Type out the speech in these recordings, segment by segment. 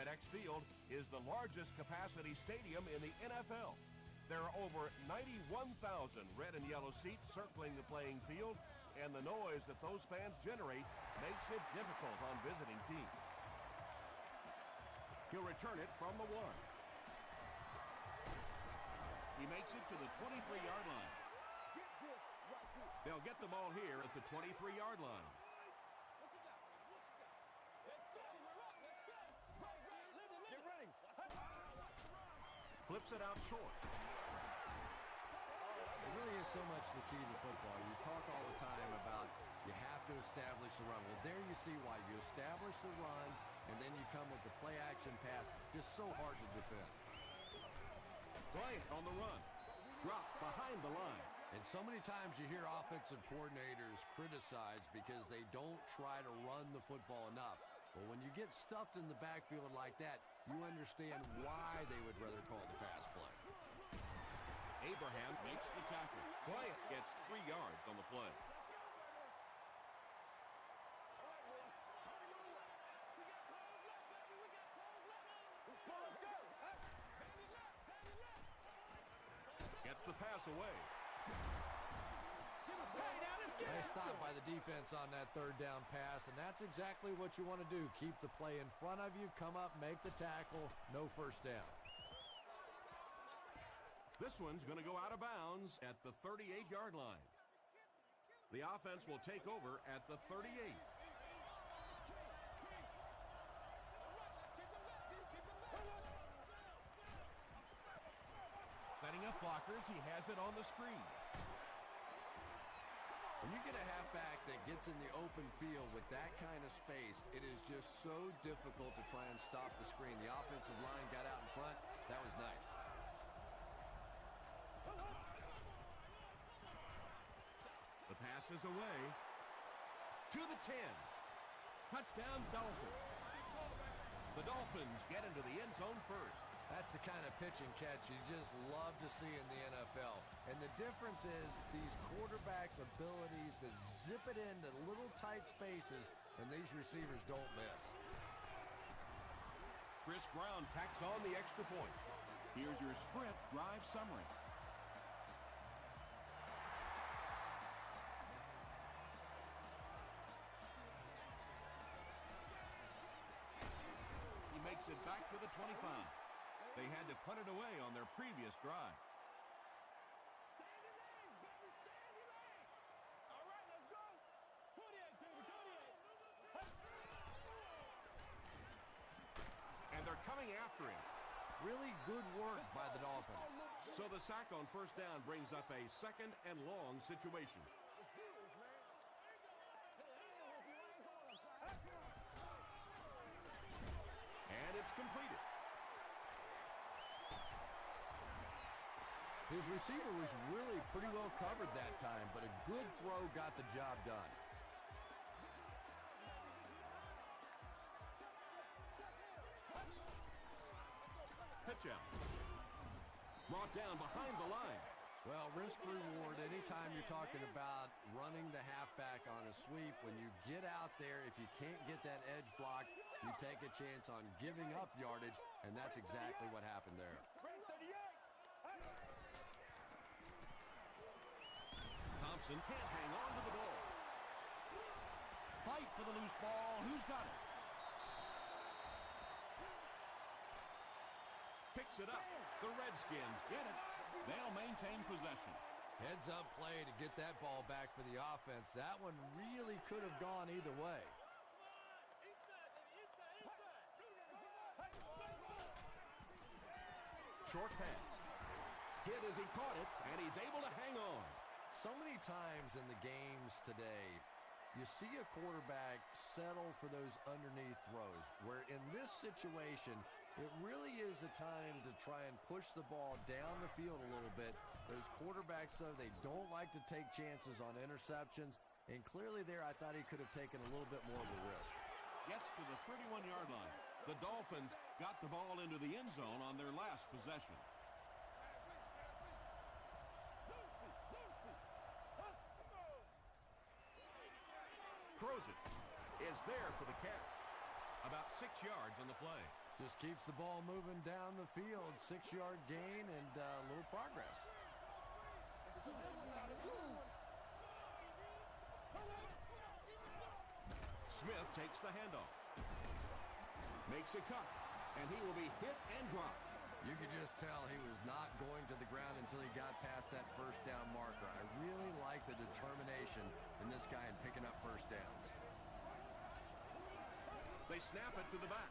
FedEx Field is the largest capacity stadium in the NFL. There are over 91,000 red and yellow seats circling the playing field, and the noise that those fans generate makes it difficult on visiting teams. He'll return it from the 1. He makes it to the 23-yard line. They'll get the ball here at the 23-yard line. Flips it out short. It really is so much the key to football. You talk all the time about you have to establish the run. Well, there you see why. You establish the run, and then you come with the play-action pass. Just so hard to defend. Bryant on the run. Drop behind the line. And so many times you hear offensive coordinators criticized because they don't try to run the football enough. Well, when you get stuffed in the backfield like that, you understand why they would rather call the pass play. Abraham makes the tackle. Bryant gets 3 yards on the play. Gets the pass away. Nice stop by the defense on that third down pass, and that's exactly what you want to do. Keep the play in front of you, come up, make the tackle, no first down. This one's going to go out of bounds at the 38-yard line. The offense will take over at the 38. Setting up blockers, he has it on the screen. When you get a halfback that gets in the open field with that kind of space, it is just so difficult to try and stop the screen. The offensive line got out in front. That was nice. The pass is away to the 10. Touchdown, Dolphins. The Dolphins get into the end zone first. That's the kind of pitch and catch you just love to see in the NFL. And the difference is these quarterbacks' abilities to zip it into little tight spaces, and these receivers don't miss. Chris Brown packs on the extra point. Here's your sprint drive summary. He makes it back to the 25. They had to punt it away on their previous drive. All right, let's go. 28, baby, 28. And they're coming after him. Really good work by the Dolphins. So the sack on first down brings up a second and long situation. And it's completed. His receiver was really pretty well covered that time, but a good throw got the job done. Pitch out. Brought down behind the line. Well, risk reward, anytime you're talking about running the halfback on a sweep, when you get out there, if you can't get that edge block, you take a chance on giving up yardage, and that's exactly what happened there. Thompson can't hang on to the ball. Fight for the loose ball. Who's got it? Picks it up. The Redskins get it. They'll maintain possession. Heads up play to get that ball back for the offense. That one really could have gone either way. Short pass. Hit as he caught it, and he's able to hang on. So many times in the games today, you see a quarterback settle for those underneath throws, where in this situation, it really is a time to try and push the ball down the field a little bit. Those quarterbacks, though, they don't like to take chances on interceptions, and clearly there I thought he could have taken a little bit more of a risk. Gets to the 31-yard line. The Dolphins got the ball into the end zone on their last possession. Throws it. Is there for the catch. A about 6 yards on the play. Just keeps the ball moving down the field. 6-yard gain and a little progress. Smith takes the handoff. Makes a cut. And he will be hit and dropped. You could just tell he was not going to the ground until he got past that first down marker. I really like the determination in this guy in picking up first downs. They snap it to the back.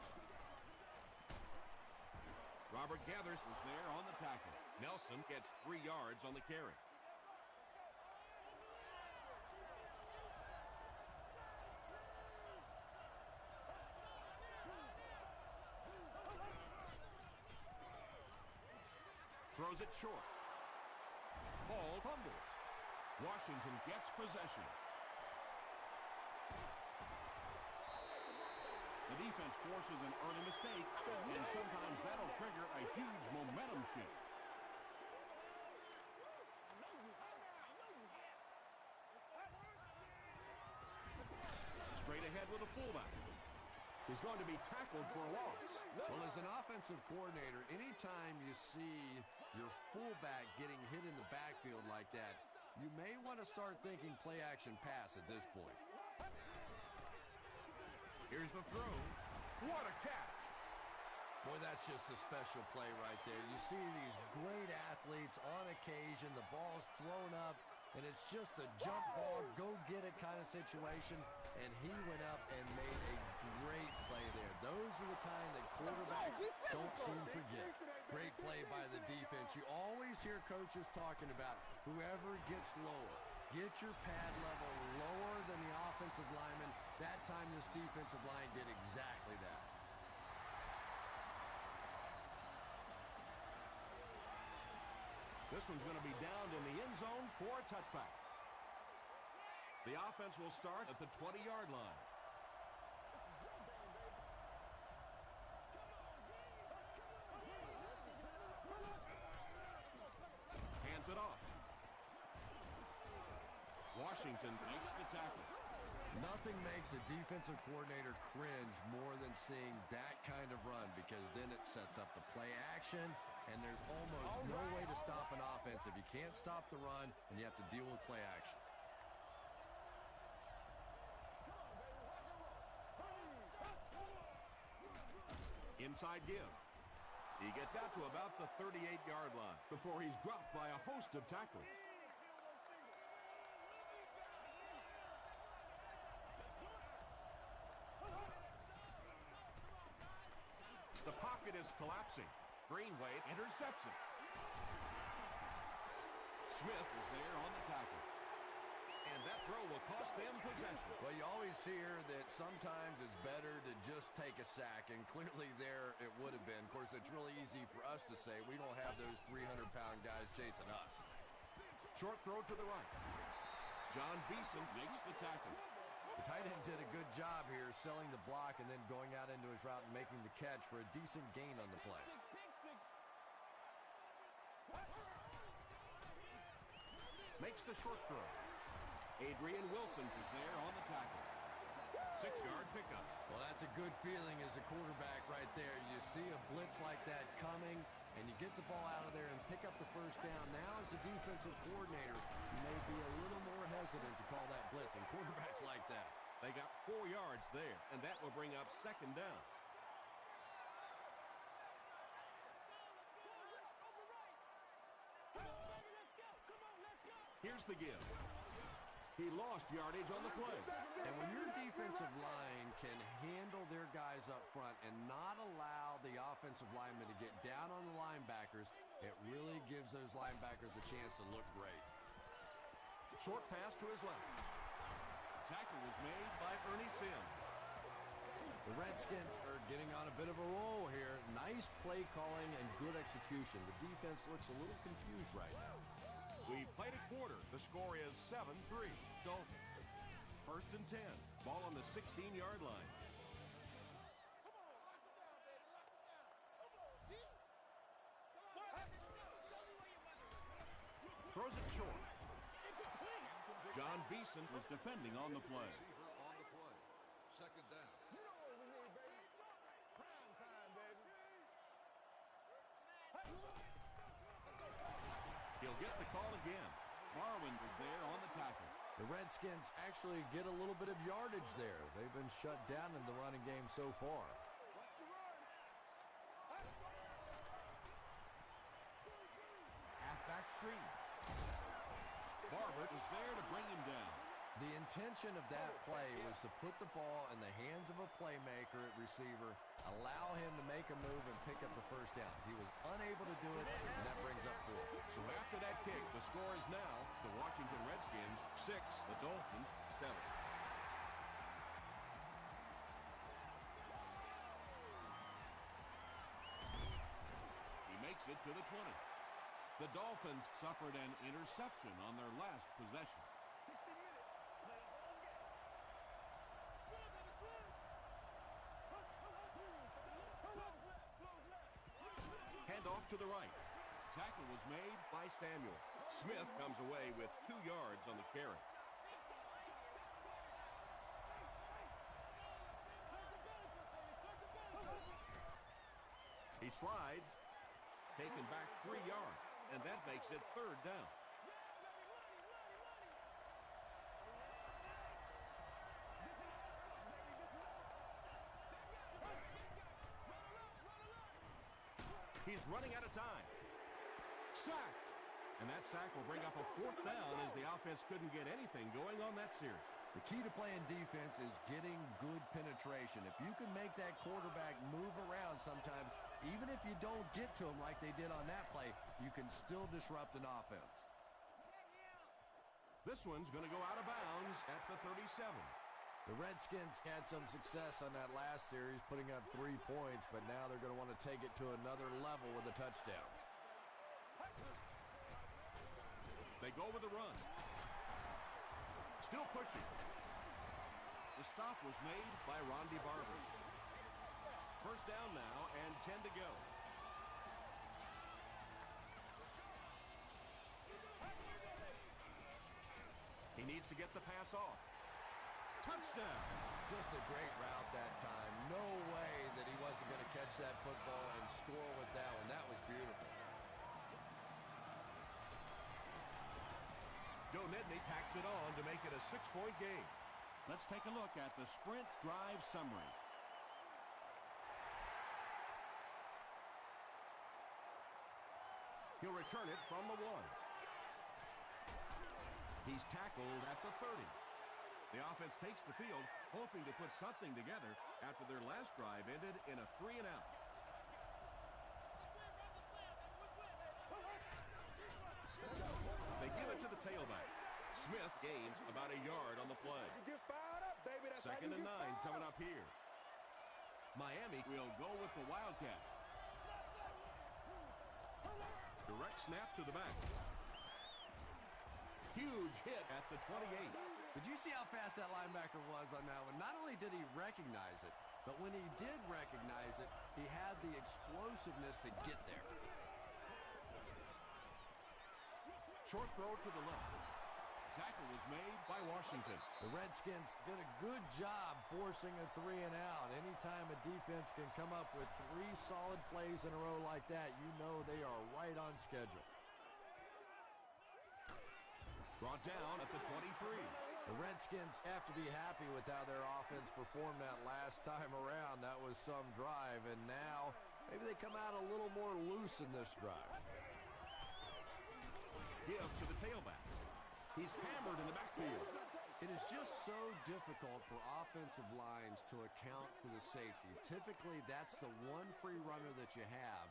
Robert Gathers was there on the tackle. Nelson gets 3 yards on the carry. Throws it short. Ball fumbles. Washington gets possession. The defense forces an early mistake, and sometimes that'll trigger a huge momentum shift. Straight ahead with a fullback. He's going to be tackled for a loss. Well, as an offensive coordinator, anytime you see your fullback getting hit in the backfield like that, you may want to start thinking play-action pass at this point. Here's the throw. What a catch! Boy, that's just a special play right there. You see these great athletes on occasion, the ball's thrown up, and it's just a jump ball, go-get-it kind of situation, and he went up and made a great play there. Those are the kind that quarterbacks don't soon forget. Great play by the defense. You always hear coaches talking about whoever gets lower. Get your pad level lower than the offensive lineman. That time this defensive line did exactly that. This one's going to be down in the end zone for a touchback. The offense will start at the 20-yard line. Hands it off. Washington makes the tackle. Nothing makes a defensive coordinator cringe more than seeing that kind of run, because then it sets up the play action, and there's almost no way to stop an offense if you can't stop the run and you have to deal with play action. Inside give. He gets out to about the 38-yard line before he's dropped by a host of tackles. The pocket is collapsing. Greenway intercepts it. Smith is there on the tackle. And that throw will cost them possession. Well, you always hear that sometimes it's better to just take a sack, and clearly there it would have been. Of course, it's really easy for us to say. We don't have those 300-pound guys chasing us. Short throw to the right. John Beeson makes the tackle. The tight end did a good job here selling the block and then going out into his route and making the catch for a decent gain on the play. Makes the short throw. Adrian Wilson is there on the tackle. 6-yard pickup. Well, that's a good feeling as a quarterback right there. You see a blitz like that coming, and you get the ball out of there and pick up the first down. Now, as a defensive coordinator, you may be a little more hesitant to call that blitz, and quarterbacks like that. They got 4 yards there, and that will bring up second down. Here's the give. He lost yardage on the play. And when your defensive line can handle their guys up front and not allow the offensive linemen to get down on the linebackers, it really gives those linebackers a chance to look great. Short pass to his left. Tackle was made by Ernie Sims. The Redskins are getting on a bit of a roll here. Nice play calling and good execution. The defense looks a little confused right now. We've played a quarter. The score is 7-3. Dolphins. 1st and 10. Ball on the 16-yard line. Throws it short. John Beeson was defending on the play. Second down. get the call again. Barwin was there on the tackle. The Redskins actually get a little bit of yardage there. They've been shut down in the running game so far. Halfback screen. Barber was there to bring him down. The intention of that play was to put the ball in the hands of a playmaker at receiver, allow him to make a move and pick up the first down. He was unable to do it, and that brings up 4. So after that kick, the score is now the Washington Redskins 6, the Dolphins 7. He makes it to the 20. The Dolphins suffered an interception on their last possession. 60 minutes. Play a long game. Handoff to the right. Tackle was made. By Samuel. Smith comes away with 2 yards on the carry. He slides, taken back 3 yards, and that makes it 3rd down. He's running out of time. Sacked. And that sack will bring up a 4th down as the offense couldn't get anything going on that series. The key to playing defense is getting good penetration. If you can make that quarterback move around sometimes, even if you don't get to him like they did on that play, you can still disrupt an offense. This one's going to go out of bounds at the 37. The Redskins had some success on that last series, putting up 3 points, but now they're going to want to take it to another level with a touchdown. They go with the run. Still pushing. The stop was made by Ronde Barber. 1st down now and 10 to go. He needs to get the pass off. Touchdown. Just a great route that time. No way that he wasn't going to catch that football and score with that one. That was beautiful. Joe Nedney packs it on to make it a 6-point game. Let's take a look at the sprint drive summary. He'll return it from the 1. He's tackled at the 30. The offense takes the field, hoping to put something together after their last drive ended in a 3-and-out. They give it to the tailback. Smith gains about a yard on the play. You get fired up, baby. That's how 2nd you and 9 get fired coming up. up here. Miami We'll go with the Wildcat. direct snap to the back. Huge hit at the 28. Did you see how fast that linebacker was on that one? Not only did he recognize it, but when he did recognize it, he had the explosiveness to get there. Short throw to the left. Tackle was made By Washington. The Redskins did a good job forcing a 3-and-out. Anytime a defense can come up with 3 solid plays in a row like that, you know they are right on schedule. Brought down at the 23. The Redskins have to be happy with how their offense performed that last time around. That was some drive, and now maybe they come out a little more loose in this drive. Give to the tailback. He's hammered in the backfield. It is just so difficult for offensive lines to account for the safety. Typically, that's the one free runner that you have.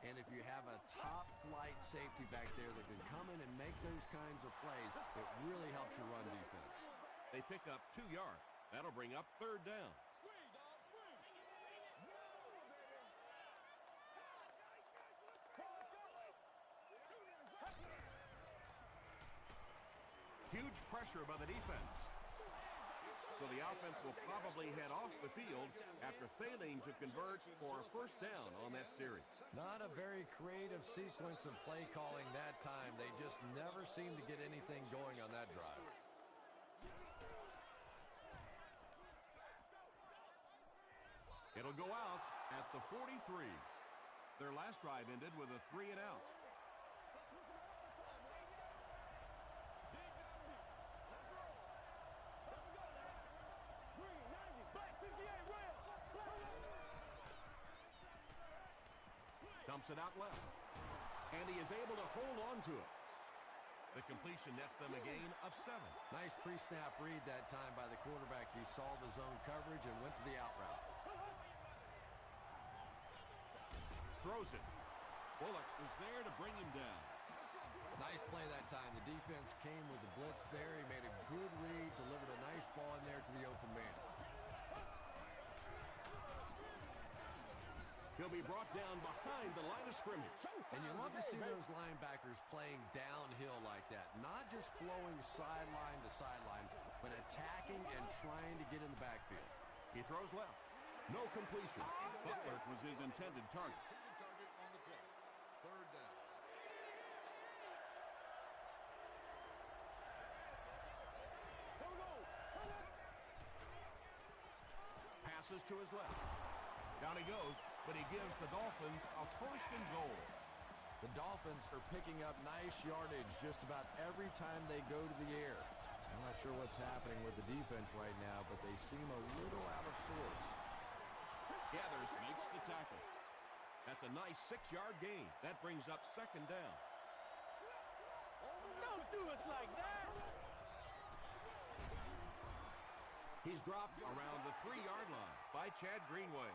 And if you have a top-flight safety back there that can come in and make those kinds of plays, it really helps your run defense. They pick up 2 yards. That'll bring up 3rd down. Screen, dog, screen. Huge pressure by the defense. So the offense will probably head off the field after failing to convert for a 1st down on that series. Not a very creative sequence of play calling that time. They just never seem to get anything going on that drive. It'll go out at the 43. Their last drive ended with a 3-and-out. Dumps it out left. And he is able to hold on to it. The completion nets them a gain of 7. Nice pre-snap read that time by the quarterback. He saw the zone coverage and went to the out route. Throws it. Bullocks was there to bring him down. Nice play that time. The defense came with the blitz there. He made a good read, delivered a nice ball in there to the open man. He'll be brought down behind the line of scrimmage. And you love to see those linebackers playing downhill like that. Not just flowing sideline to sideline, but attacking and trying to get in the backfield. He throws left. No completion. Butler was his intended target. Third down. Passes to his left. Down he goes, but he gives the Dolphins a 1st and goal. The Dolphins are picking up nice yardage just about every time they go to the air. I'm not sure what's happening with the defense right now, but they seem a little out of sorts. Gathers, makes the tackle. That's a nice 6-yard gain. That brings up 2nd down. Don't do us like that. He's dropped around the 3-yard line by Chad Greenway.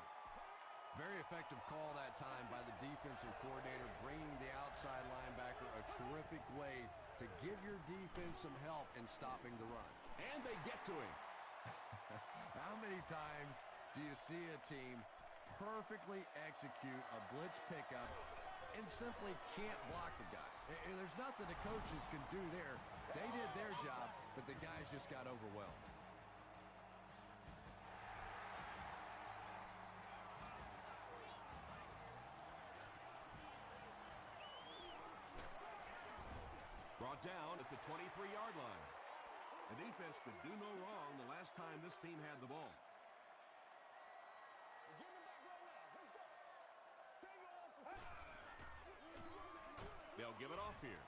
Very effective call that time by the defensive coordinator, bringing the outside linebacker a terrific way to give your defense some help in stopping the run. And they get to him. How many times do you see a team perfectly execute a blitz pickup and simply can't block the guy? And there's nothing the coaches can do there. They did their job, but the guys just got overwhelmed. Brought down at the 23-yard line. The defense could do no wrong the last time this team had the ball. We're getting back right now. Let's go. Take off. They'll give it off here.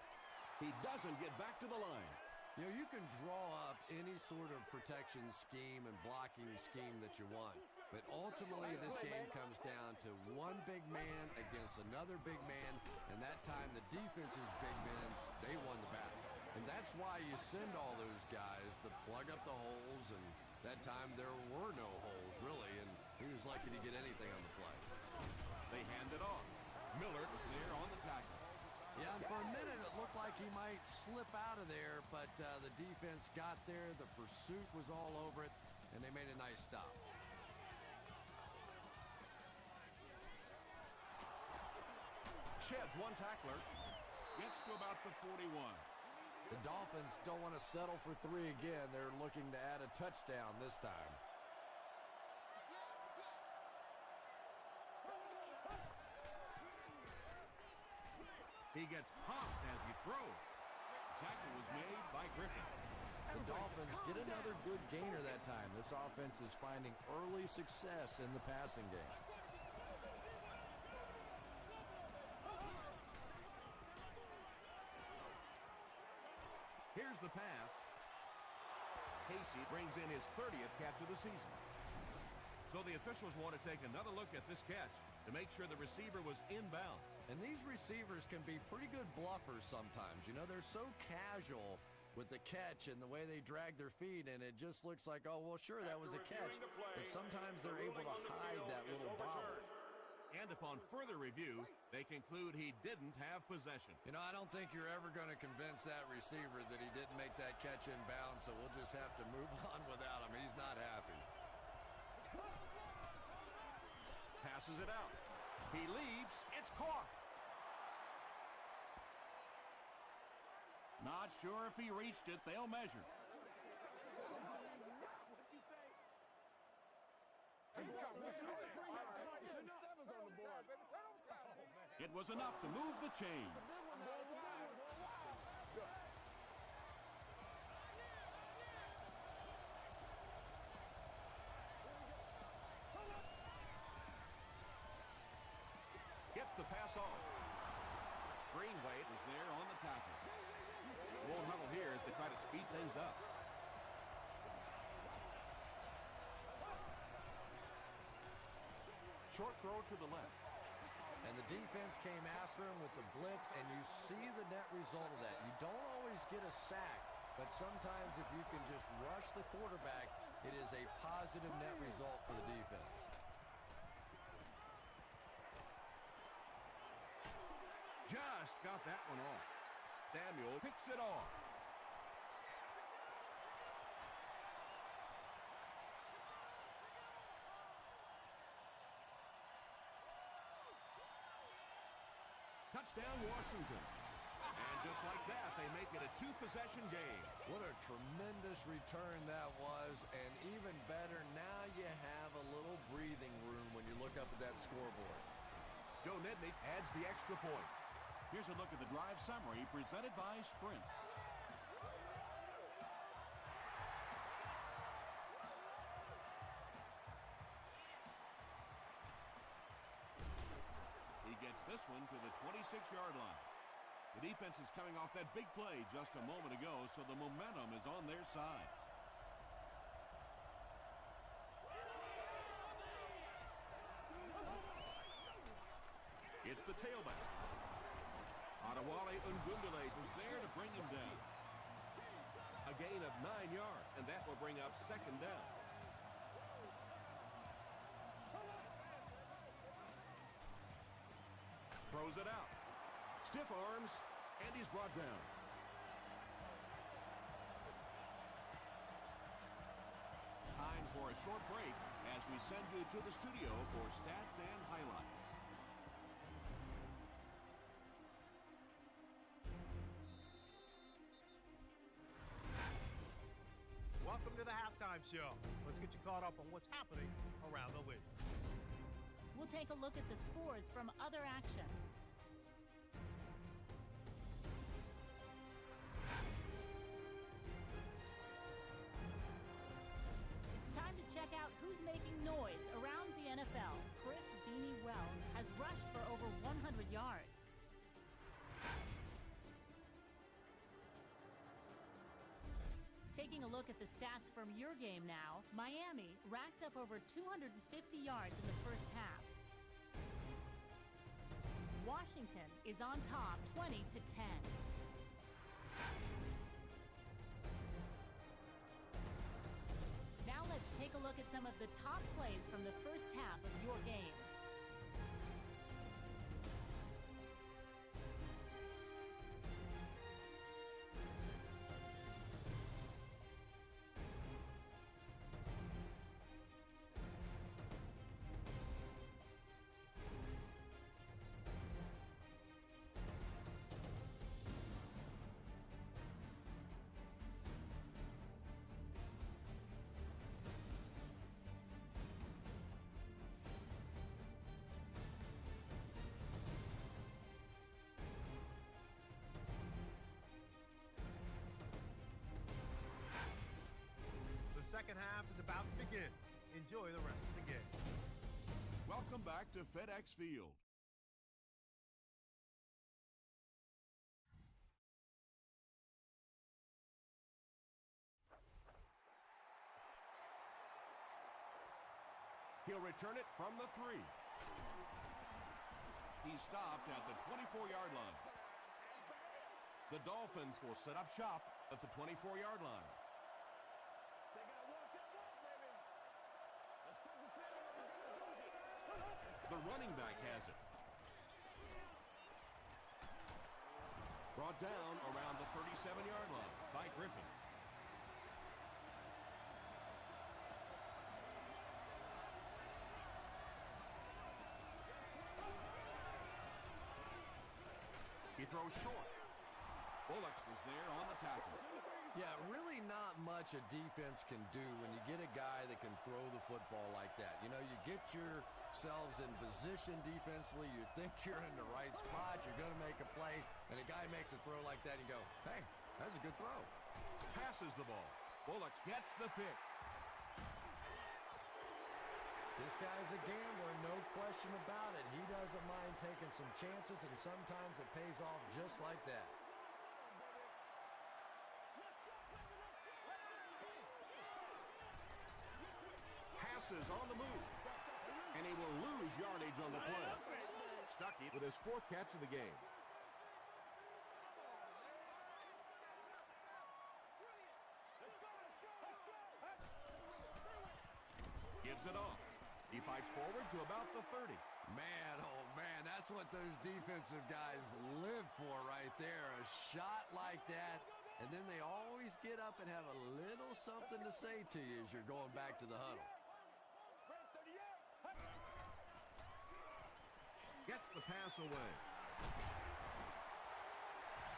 He doesn't get back to the line. You know, you can draw up any sort of protection scheme and blocking scheme that you want. But ultimately, this game comes down to one big man against another big man. And that time, the defense's big men, they won the battle. And that's why you send all those guys to plug up the holes. And that time, there were no holes, really. And he was lucky to get anything on the play. They hand it off. Millard was there on the tackle. Yeah, and for a minute it looked like he might slip out of there, but the defense got there, the pursuit was all over it, and they made a nice stop. Sheds one tackler. Gets to about the 41. The Dolphins don't want to settle for 3 again. They're looking to add a touchdown this time. He gets popped as he throws. The tackle was made by Griffin. The Dolphins get another good gainer that time. This offense is finding early success in the passing game. Here's the pass. Casey brings in his 30th catch of the season. So the officials want to take another look at this catch to make sure the receiver was inbound. And these receivers can be pretty good bluffers sometimes. You know, they're so casual with the catch and the way they drag their feet, and it just looks like, oh, well, sure, that was a catch. But sometimes they're able to hide that little bobble. And upon further review, they conclude he didn't have possession. You know, I don't think you're ever going to convince that receiver that he didn't make that catch inbound, so we'll just have to move on without him. He's not happy. Passes it out. He leaps. It's caught. Not sure if he reached it. They'll measure. It was enough to move the chains. Gets the pass off. Greenway was there on the tackle. Won't huddle here as they try to speed things up. Short throw to the left. And the defense came after him with the blitz, and you see the net result of that. You don't always get a sack, but sometimes if you can just rush the quarterback, it is a positive net result for the defense. Just got that one off. Samuel picks it off. Touchdown, Washington. And just like that, they make it a two-possession game. What a tremendous return that was, and even better, now you have a little breathing room when you look up at that scoreboard. Joe Nednick adds the extra point. Here's a look at the drive summary presented by Sprint. He gets this one to the 26-yard line. The defense is coming off that big play just a moment ago, so the momentum is on their side. It's the tailback. Adewale Ungundale was there to bring him down. A gain of 9 yards, and that will bring up second down. Throws it out. Stiff arms, and he's brought down. Time for a short break as we send you to the studio for stats and highlights. Welcome to the halftime show. Let's get you caught up on what's happening around the league. We'll take a look at the scores from other action. It's time to check out who's making noise around the NFL. Chris Beanie Wells has rushed for over 100 yards. Taking a look at the stats from your game now, Miami racked up over 250 yards in the first half. Washington is on top 20-10. Now let's take a look at some of the top plays from the first half of your game. The second half is about to begin. Enjoy the rest of the game. Welcome back to FedEx Field. He'll return it from the 3. He stopped at the 24-yard line. The Dolphins will set up shop at the 24-yard line. The running back has it. Brought down around the 37-yard line by Griffin. He throws short. Bullocks was there on the tackle. Yeah, really not much a defense can do when you get a guy that can throw the football like that. You know, you get yourselves in position defensively, you think you're in the right spot, you're going to make a play, and a guy makes a throw like that, and you go, hey, that's a good throw. Passes the ball. Bullocks gets the pick. This guy's a gambler, no question about it. He doesn't mind taking some chances, and sometimes it pays off just like that. Passes on the move, and he will lose yardage on the play. Stuck Stuckey with his 4th catch of the game. Gives it off. He fights forward to about the 30. Man, oh man, that's what those defensive guys live for right there. A shot like that, and then they always get up and have a little something to say to you as you're going back to the huddle. Gets the pass away.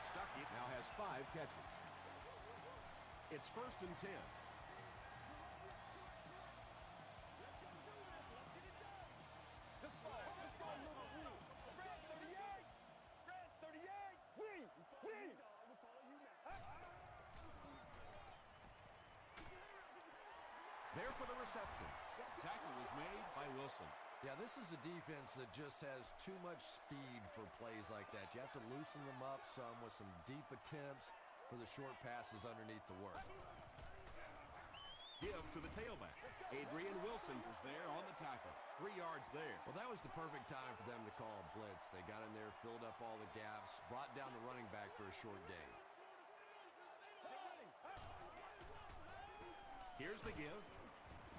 Stuckey now has 5 catches. It's 1st and 10. There for the reception. Tackle was made by Wilson. Yeah, this is a defense that just has too much speed for plays like that. You have to loosen them up some with some deep attempts for the short passes underneath the work. Give to the tailback. Adrian Wilson was there on the tackle. 3 yards there. Well, that was the perfect time for them to call a blitz. They got in there, filled up all the gaps, brought down the running back for a short gain. Here's the give.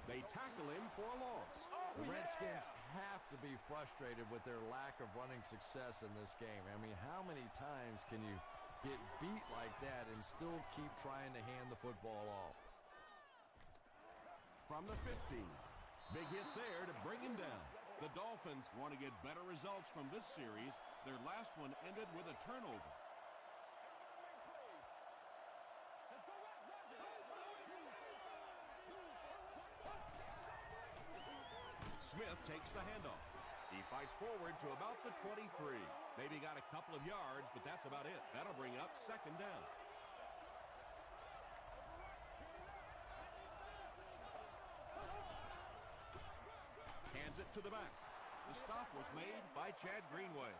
They tackle him for a loss. The Redskins have to be frustrated with their lack of running success in this game. I mean, how many times can you get beat like that and still keep trying to hand the football off? From the 15. Big hit there to bring him down. The Dolphins want to get better results from this series. Their last one ended with a turnover. Smith takes the handoff. He fights forward to about the 23. Maybe got a couple of yards, but that's about it. That'll bring up 2nd down. Hands it to the back. The stop was made by Chad Greenway.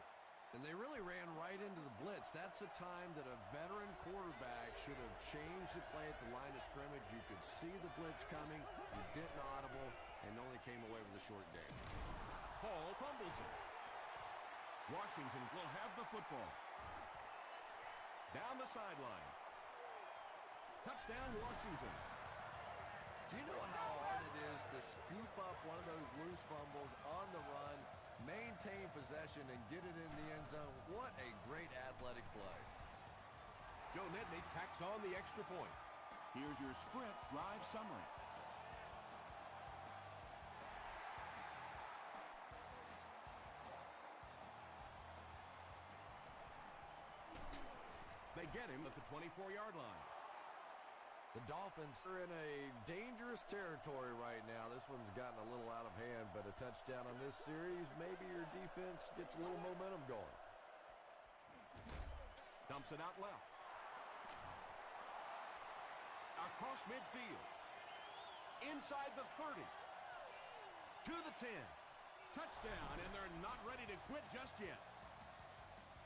And they really ran right into the blitz. That's a time that a veteran quarterback should have changed the play at the line of scrimmage. You could see the blitz coming. You didn't audible and only came away with a short gain. Hall fumbles it. Washington will have the football. Down the sideline. Touchdown, Washington. Do you know how hard it is to scoop up one of those loose fumbles on the run, maintain possession, and get it in the end zone? What a great athletic play. Joe Nedney tacks on the extra point. Here's your sprint drive summary. They get him at the 24-yard line. The Dolphins are in a dangerous territory right now. This one's gotten a little out of hand, but a touchdown on this series, maybe your defense gets a little momentum going. Dumps it out left. Across midfield. Inside the 30. To the 10. Touchdown, and they're not ready to quit just yet.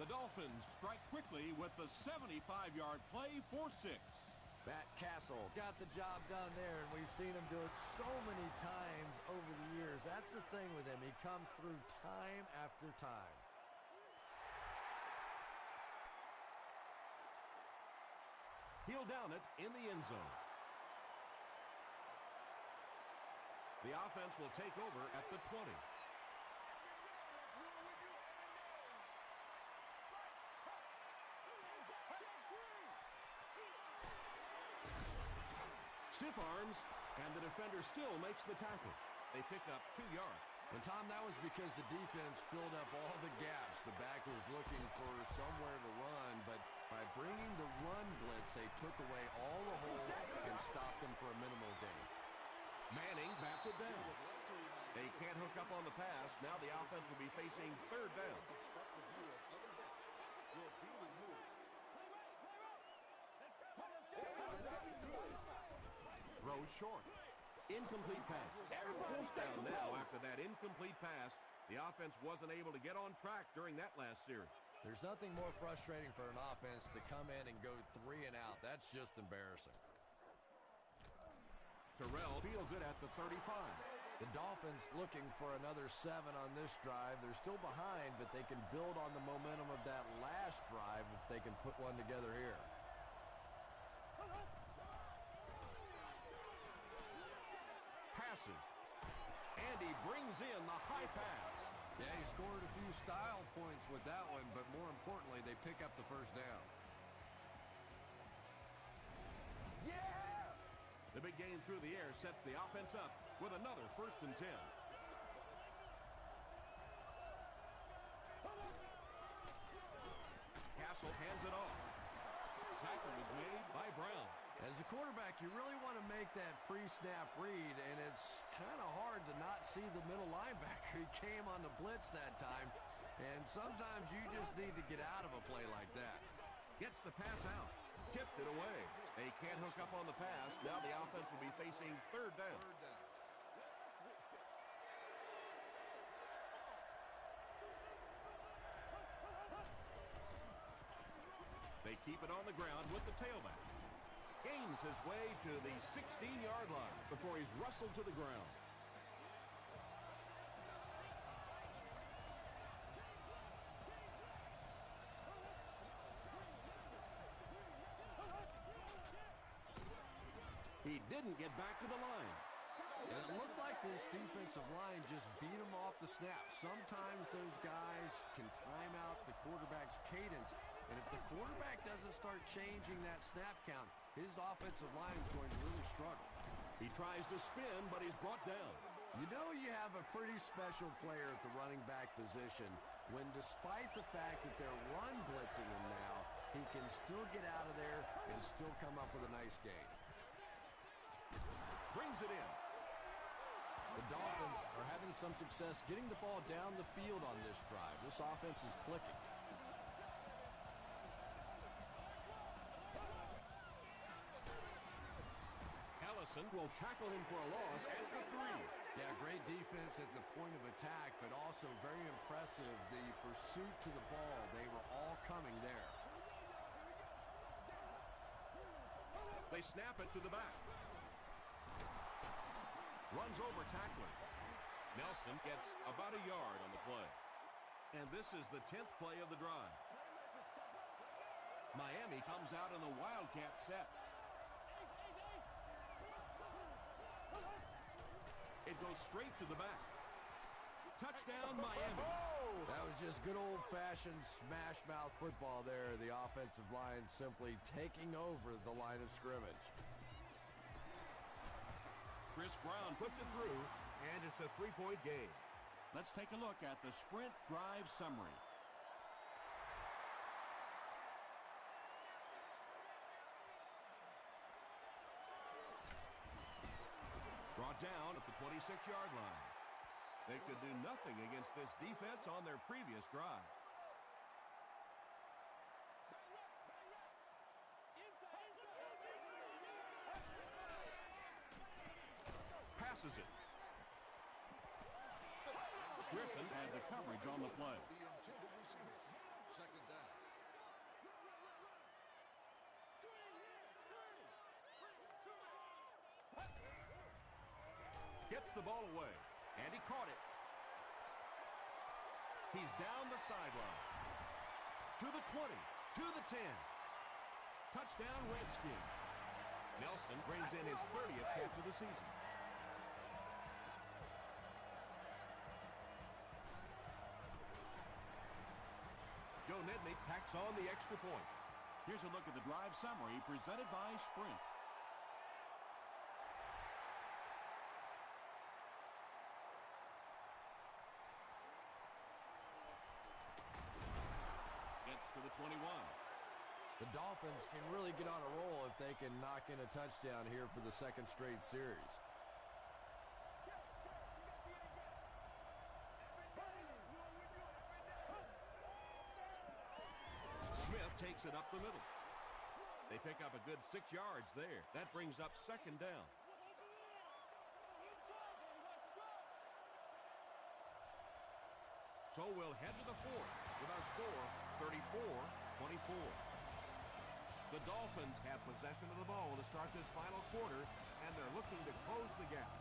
The Dolphins strike quickly with the 75-yard play for 6. Matt Castle got the job done there, and we've seen him do it so many times over the years. That's the thing with him. He comes through time after time. He'll down it in the end zone. The offense will take over at the 20. Stiff arms, and the defender still makes the tackle. They pick up 2 yards. And Tom, that was because the defense filled up all the gaps. The back was looking for somewhere to run, but by bringing the run blitz, they took away all the holes and stopped them for a minimal gain. Manning bats it down. They can't hook up on the pass. Now the offense will be facing 3rd down. Throws short. Incomplete pass. First down now after that incomplete pass. The offense wasn't able to get on track during that last series. There's nothing more frustrating for an offense to come in and go 3 and out. That's just embarrassing. Terrell fields it at the 35. The Dolphins looking for another 7 on this drive. They're still behind, but they can build on the momentum of that last drive if they can put one together here. Passes. And he brings in the high pass. Yeah, he scored a few style points with that one, but more importantly, they pick up the first down. Yeah! The big gain through the air sets the offense up with another 1st and 10. Castle hands it off. Tackle was made by Brown. As a quarterback, you really want to make that pre-snap read, and it's kind of hard to not see the middle linebacker. He came on the blitz that time, and sometimes you just need to get out of a play like that. Gets the pass out. Tipped it away. They can't hook up on the pass. Now the offense will be facing 3rd down. They keep it on the ground with the tailback. Gains his way to the 16-yard line before he's wrestled to the ground. He didn't get back to the line. And it looked like this defensive line just beat him off the snap. Sometimes those guys can time out the quarterback's cadence. And if the quarterback doesn't start changing that snap count, his offensive line is going to really struggle. He tries to spin, but he's brought down. You know you have a pretty special player at the running back position when, despite the fact that they're run blitzing him now, he can still get out of there and still come up with a nice gain. Brings it in. The Dolphins are having some success getting the ball down the field on this drive. This offense is clicking. Ellison will tackle him for a loss at the 3. Yeah, great defense at the point of attack, but also very impressive, the pursuit to the ball. They were all coming there. They snap it to the back. Runs over tackling. Nelson gets about a yard on the play. And this is the 10th play of the drive. Miami comes out in the Wildcat set. It goes straight to the back. Touchdown, Miami. That was just good old-fashioned smash-mouth football there. The offensive line simply taking over the line of scrimmage. Chris Brown puts it through, And it's a 3-point game. Let's take a look at the sprint drive summary. Brought down at the 26-yard line. They could do nothing against this defense on their previous drive. Passes it. Griffin had the coverage on the play. Second down. Gets the ball away, and he caught it. He's down the sideline. To the 20, to the 10. Touchdown, Redskin. Nelson brings in his 30th catch of the season. Joe Nedney tacks on the extra point. Here's a look at the drive summary presented by Sprint. Gets to the 21. The Dolphins can really get on a roll if they can knock in a touchdown here for the second straight series. Smith takes it up the middle. They pick up a good 6 yards there. That brings up second down. So we'll head to the fourth with our score 34-24. The Dolphins have possession of the ball to start this final quarter, and they're looking to close the gap.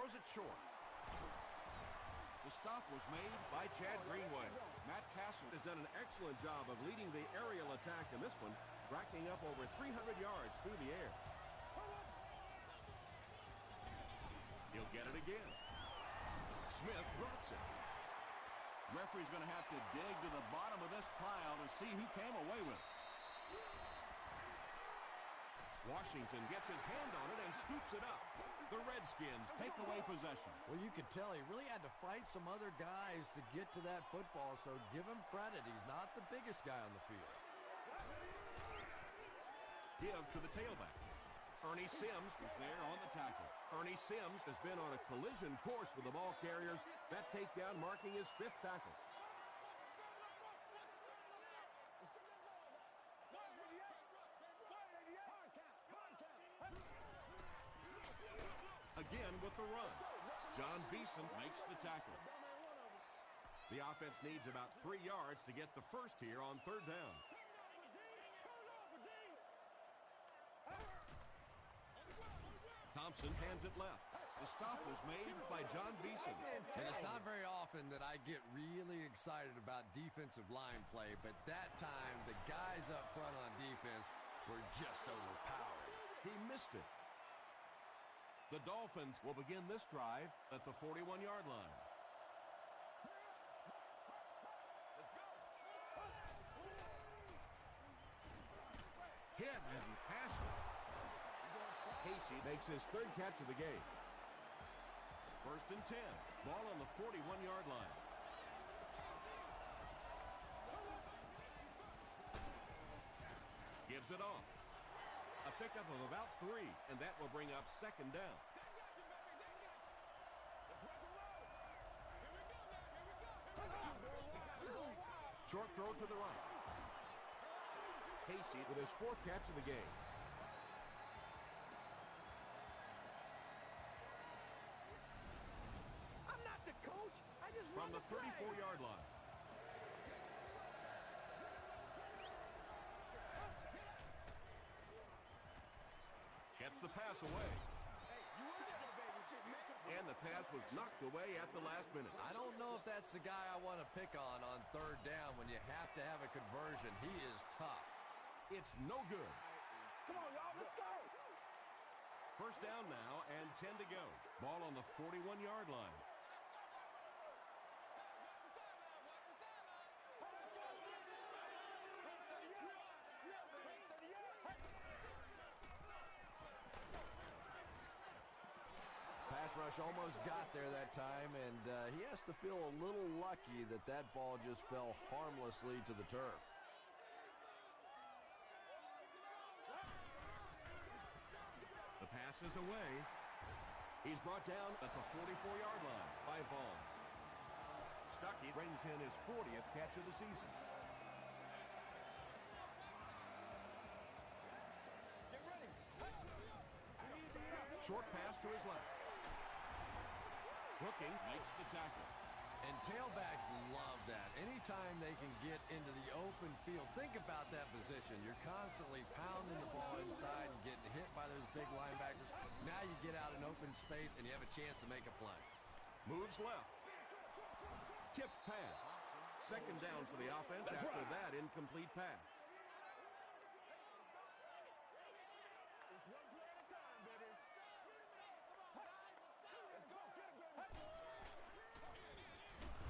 throws it short. The stop was made by Chad Greenway. Matt Castle has done an excellent job of leading the aerial attack in this one, racking up over 300 yards through the air. He'll get it again. Smith drops it. Referee's going to have to dig to the bottom of this pile to see who came away with it. Washington gets his hand on it and scoops it up. The Redskins take away possession. Well, you could tell he really had to fight some other guys to get to that football, so give him credit. He's not the biggest guy on the field. Give to the tailback. Ernie Sims is there on the tackle. Ernie Sims has been on a collision course with the ball carriers. That takedown marking his 5th tackle. Again with the run. John Beeson makes the tackle. The offense needs about 3 yards to get the first here on 3rd down. Thompson hands it left. The stop was made by John Beeson. And it's not very often that I get really excited about defensive line play, but that time the guys up front on defense were just overpowered. He missed it. The Dolphins will begin this drive at the 41-yard line. Hit as he passed it. Casey makes his 3rd catch of the game. 1st and 10. Ball on the 41-yard line. Gives it off. A pickup of about 3, and that will bring up 2nd down. Short throw to the right. Casey with his 4th catch of the game. I'm not the coach. I just From the 34-yard line. Gets the pass away. And the pass was knocked away at the last minute. I don't know if that's the guy I want to pick on 3rd down when you have to have a conversion. He is tough. It's no good. Come on, y'all, let's go. 1st down now and 10 to go. Ball on the 41-yard line. Pass rush almost got there that time, and he has to feel a little lucky that that ball just fell harmlessly to the turf. The pass is away. He's brought down at the 44-yard line by Vaughn. Stuckey brings in his 40th catch of the season. Short pass to his left. Hooking makes the tackle. And tailbacks love that. Anytime they can get into the open field, think about that position. You're constantly pounding the ball inside and getting hit by those big linebackers. Now you get out in open space and you have a chance to make a play. Moves left. Tipped pass. 2nd down for the offense. After that incomplete pass.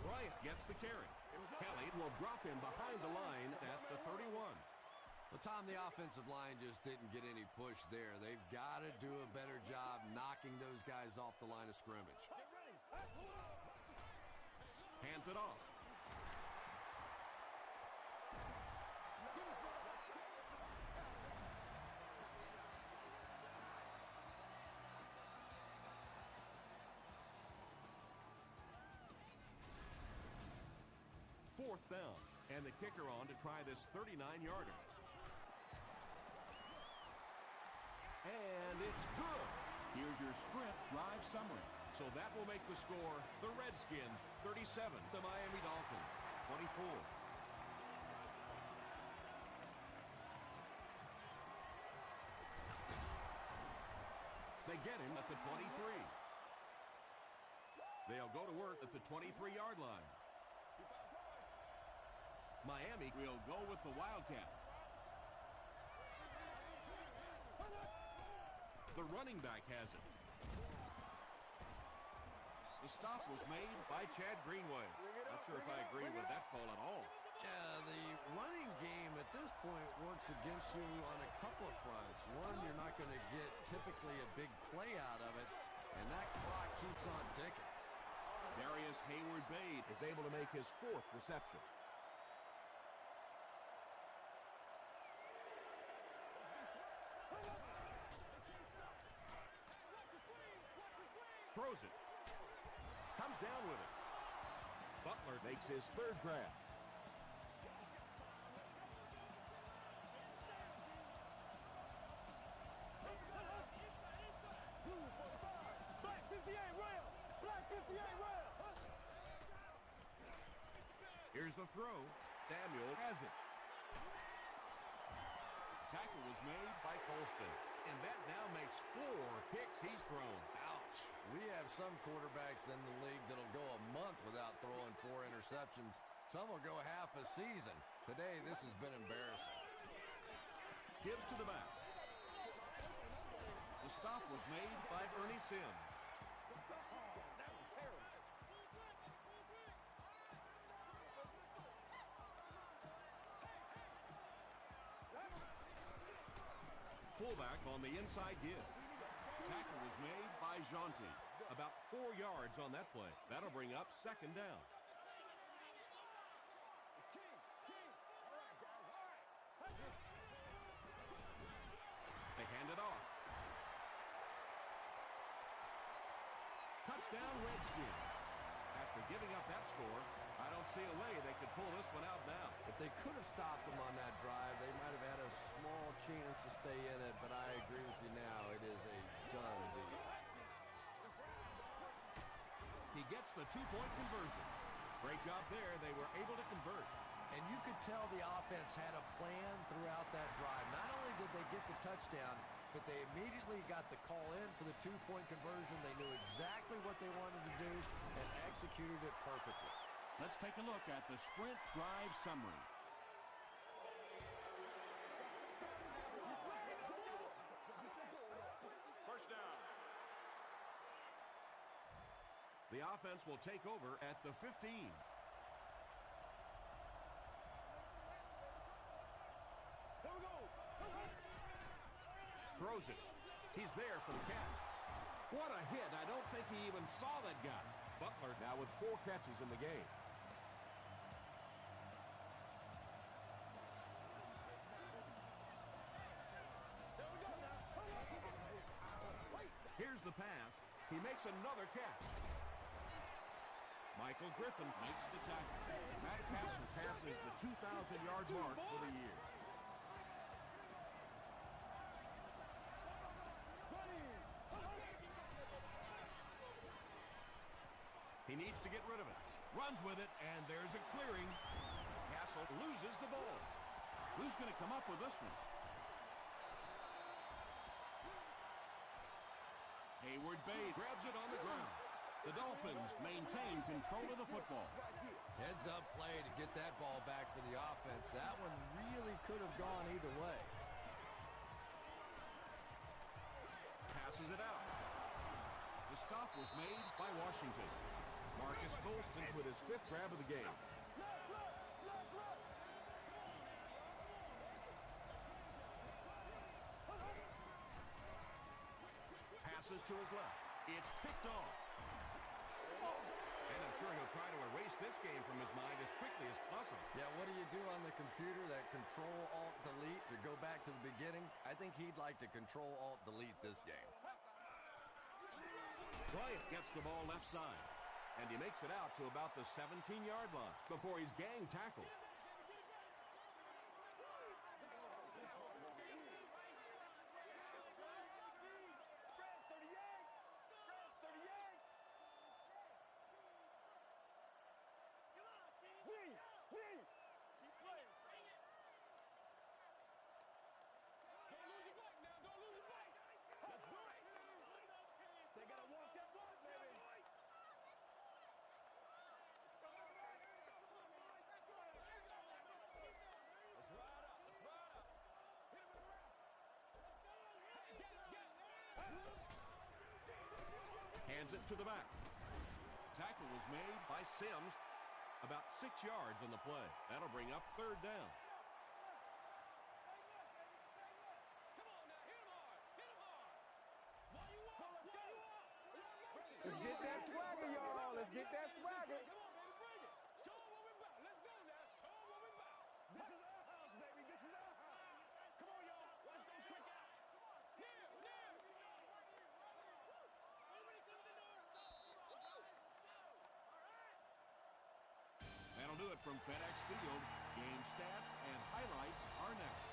Bryant gets the carry. Kelly will drop him behind the line at the 31. Well, Tom, the offensive line just didn't get any push there. They've got to do a better job knocking those guys off the line of scrimmage. Hands it off. Fourth down, and the kicker on to try this 39-yarder. And it's good. Here's your sprint drive summary. So that will make the score the Redskins 37, the Miami Dolphins 24. They get him at the 23. They'll go to work at the 23-yard line. Miami will go with the Wildcat. The running back has it. The stop was made by Chad Greenway. Not sure if I agree with that call at all. Yeah, the running game at this point works against you on a couple of fronts. One, you're not going to get typically a big play out of it, and that clock keeps on ticking. Darius Hayward-Bade is able to make his 4th reception. Throws it. Comes down with it. Butler makes his 3rd grab. Here's the throw. Samuel has it. Tackle was made by Colston. And that now makes 4 picks he's thrown. Ouch. We have some quarterbacks in the league that'll go a month without throwing 4 interceptions. Some will go half a season. Today, this has been embarrassing. Gives to the back. The stop was made by Ernie Sims. Fullback on the inside give. Tackle was made by Jonte. About 4 yards on that play. That'll bring up 2nd down. They hand it off. Touchdown, Redskins. After giving up that score, I don't see a way they could pull this one out now. If they could have stopped them on that drive, they might have had a small chance to stay in it, but I agree with you now. It is a done deal. He gets the 2-point conversion. Great job there. They were able to convert. And you could tell the offense had a plan throughout that drive. Not only did they get the touchdown, but they immediately got the call in for the 2-point conversion. They knew exactly what they wanted to do and executed it perfectly. Let's take a look at the sprint drive summary. First down. The offense will take over at the 15. Throws it. He's there for the catch. What a hit. I don't think he even saw that guy. Butler now with 4 catches in the game. Here's the pass. He makes another catch. Michael Griffin makes the tackle. Matt Castle passes the 2,000-yard mark for the year. He needs to get rid of it. Runs with it, and there's a clearing. Castle loses the ball. Who's going to come up with this one? Hayward-Bade grabs it on the ground. The Dolphins maintain control of the football. Heads up play to get that ball back for the offense. That one really could have gone either way. Passes it out. The stop was made by Washington. Marcus Colston with his 5th grab of the game. Passes to his left. It's picked off. And I'm sure he'll try to erase this game from his mind as quickly as possible. Yeah, what do you do on the computer? That Control-Alt-Delete to go back to the beginning? I think he'd like to Control-Alt-Delete this game. Bryant gets the ball left side. And he makes it out to about the 17-yard line before he's gang tackled. hands it to the back. Tackle was made by Sims. About 6 yards on the play. That'll bring up third down. Let's get that swagger, y'all. Let's get that swagger. That'll do it from FedEx Field. Game stats and highlights are next.